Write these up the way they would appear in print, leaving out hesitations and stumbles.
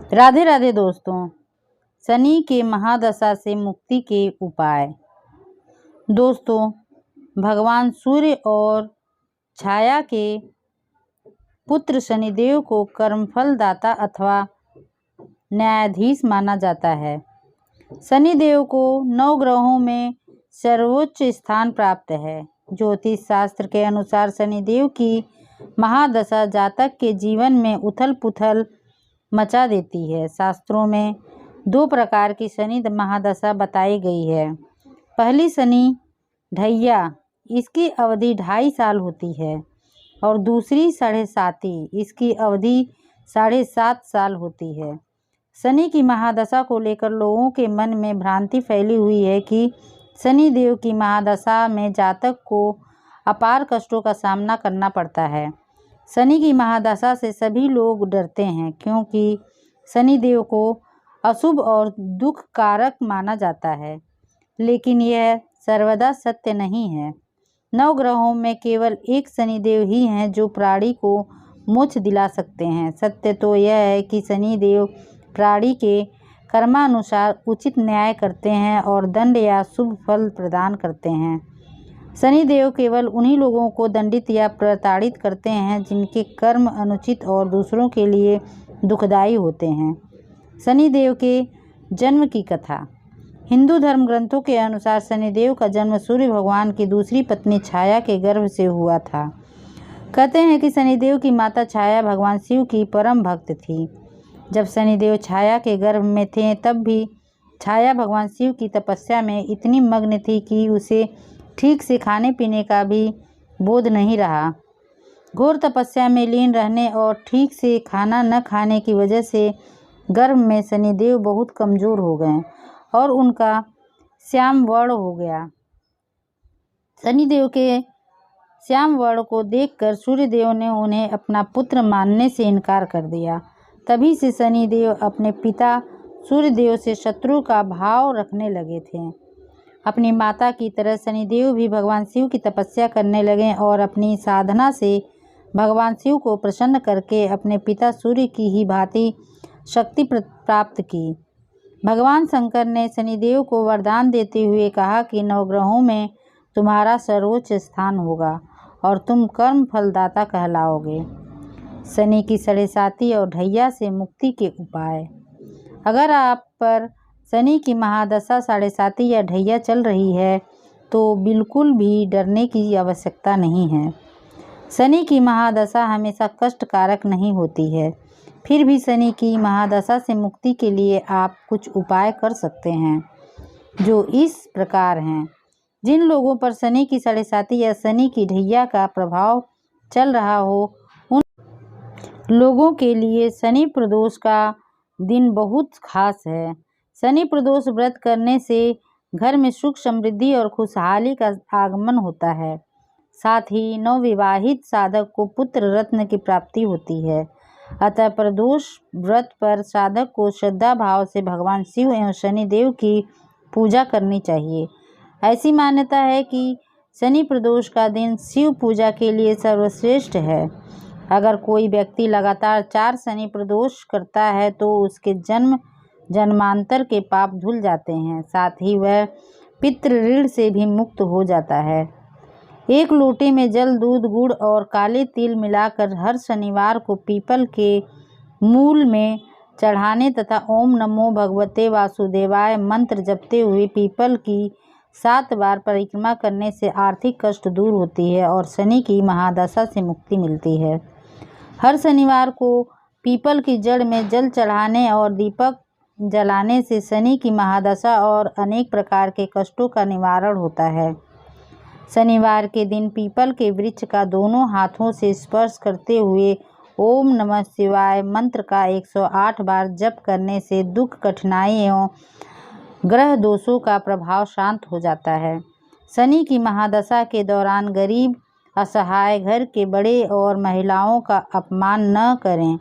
राधे राधे दोस्तों। शनि के महादशा से मुक्ति के उपाय। दोस्तों, भगवान सूर्य और छाया के पुत्र शनिदेव को कर्मफल दाता अथवा न्यायाधीश माना जाता है। शनिदेव को 9 ग्रहों में सर्वोच्च स्थान प्राप्त है। ज्योतिष शास्त्र के अनुसार शनिदेव की महादशा जातक के जीवन में उथल पुथल मचा देती है। शास्त्रों में 2 प्रकार की शनि महादशा बताई गई है। पहली शनि ढैया, इसकी अवधि 2.5 साल होती है, और दूसरी 7.5, इसकी अवधि 7.5 साल होती है। शनि की महादशा को लेकर लोगों के मन में भ्रांति फैली हुई है कि शनिदेव की महादशा में जातक को अपार कष्टों का सामना करना पड़ता है। शनि की महादशा से सभी लोग डरते हैं, क्योंकि शनिदेव को अशुभ और दुख कारक माना जाता है, लेकिन यह सर्वदा सत्य नहीं है। 9 ग्रहों में केवल एक शनिदेव ही हैं जो प्राणी को मोक्ष दिला सकते हैं। सत्य तो यह है कि शनिदेव प्राणी के कर्मानुसार उचित न्याय करते हैं और दंड या शुभ फल प्रदान करते हैं। शनिदेव केवल उन्हीं लोगों को दंडित या प्रताड़ित करते हैं जिनके कर्म अनुचित और दूसरों के लिए दुखदायी होते हैं। शनिदेव के जन्म की कथा। हिंदू धर्म ग्रंथों के अनुसार शनिदेव का जन्म सूर्य भगवान की दूसरी पत्नी छाया के गर्भ से हुआ था। कहते हैं कि शनिदेव की माता छाया भगवान शिव की परम भक्त थी। जब शनिदेव छाया के गर्भ में थे, तब भी छाया भगवान शिव की तपस्या में इतनी मग्न थी कि उसे ठीक से खाने पीने का भी बोध नहीं रहा। घोर तपस्या में लीन रहने और ठीक से खाना न खाने की वजह से गर्भ में शनिदेव बहुत कमज़ोर हो गए और उनका श्याम वर्ण हो गया। शनिदेव के श्याम वर्ण को देखकर सूर्यदेव ने उन्हें अपना पुत्र मानने से इनकार कर दिया। तभी से शनिदेव अपने पिता सूर्यदेव से शत्रु का भाव रखने लगे थे। अपनी माता की तरह शनिदेव भी भगवान शिव की तपस्या करने लगे और अपनी साधना से भगवान शिव को प्रसन्न करके अपने पिता सूर्य की ही भांति शक्ति प्राप्त की। भगवान शंकर ने शनिदेव को वरदान देते हुए कहा कि 9 ग्रहों में तुम्हारा सर्वोच्च स्थान होगा और तुम कर्म फलदाता कहलाओगे। शनि की 7.5 और ढैया से मुक्ति के उपाय। अगर आप पर शनि की महादशा 7.5 या ढैया चल रही है तो बिल्कुल भी डरने की आवश्यकता नहीं है। शनि की महादशा हमेशा कष्टकारक नहीं होती है। फिर भी शनि की महादशा से मुक्ति के लिए आप कुछ उपाय कर सकते हैं, जो इस प्रकार हैं। जिन लोगों पर शनि की 7.5 या शनि की ढैया का प्रभाव चल रहा हो, उन लोगों के लिए शनि प्रदोष का दिन बहुत खास है। शनि प्रदोष व्रत करने से घर में सुख समृद्धि और खुशहाली का आगमन होता है। साथ ही नवविवाहित साधक को पुत्र रत्न की प्राप्ति होती है। अतः प्रदोष व्रत पर साधक को श्रद्धा भाव से भगवान शिव एवं शनिदेव की पूजा करनी चाहिए। ऐसी मान्यता है कि शनि प्रदोष का दिन शिव पूजा के लिए सर्वश्रेष्ठ है। अगर कोई व्यक्ति लगातार 4 शनि प्रदोष करता है तो उसके जन्मांतर के पाप धुल जाते हैं। साथ ही वह पितृ ऋण से भी मुक्त हो जाता है। एक लोटे में जल, दूध, गुड़ और काले तिल मिलाकर हर शनिवार को पीपल के मूल में चढ़ाने तथा ओम नमो भगवते वासुदेवाय मंत्र जपते हुए पीपल की 7 बार परिक्रमा करने से आर्थिक कष्ट दूर होती है और शनि की महादशा से मुक्ति मिलती है। हर शनिवार को पीपल की जड़ में जल चढ़ाने और दीपक जलाने से शनि की महादशा और अनेक प्रकार के कष्टों का निवारण होता है। शनिवार के दिन पीपल के वृक्ष का दोनों हाथों से स्पर्श करते हुए ओम नमः शिवाय मंत्र का 108 बार जप करने से दुख, कठिनाई एवं ग्रह दोषों का प्रभाव शांत हो जाता है। शनि की महादशा के दौरान गरीब, असहाय, घर के बड़े और महिलाओं का अपमान न करें।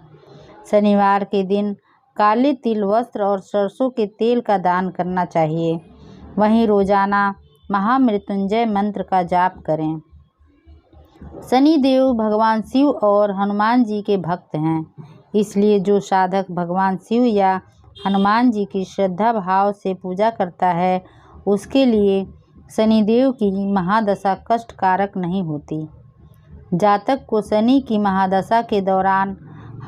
शनिवार के दिन काले तिल, वस्त्र और सरसों के तेल का दान करना चाहिए। वहीं रोजाना महामृत्युंजय मंत्र का जाप करें। शनिदेव भगवान शिव और हनुमान जी के भक्त हैं। इसलिए जो साधक भगवान शिव या हनुमान जी की श्रद्धा भाव से पूजा करता है उसके लिए शनिदेव की महादशा कष्टकारक नहीं होती। जातक को शनि की महादशा के दौरान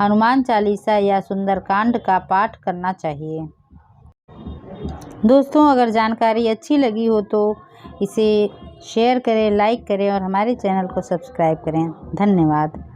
हनुमान चालीसा या सुंदरकांड का पाठ करना चाहिए। दोस्तों, अगर जानकारी अच्छी लगी हो तो इसे शेयर करें, लाइक करें और हमारे चैनल को सब्सक्राइब करें। धन्यवाद।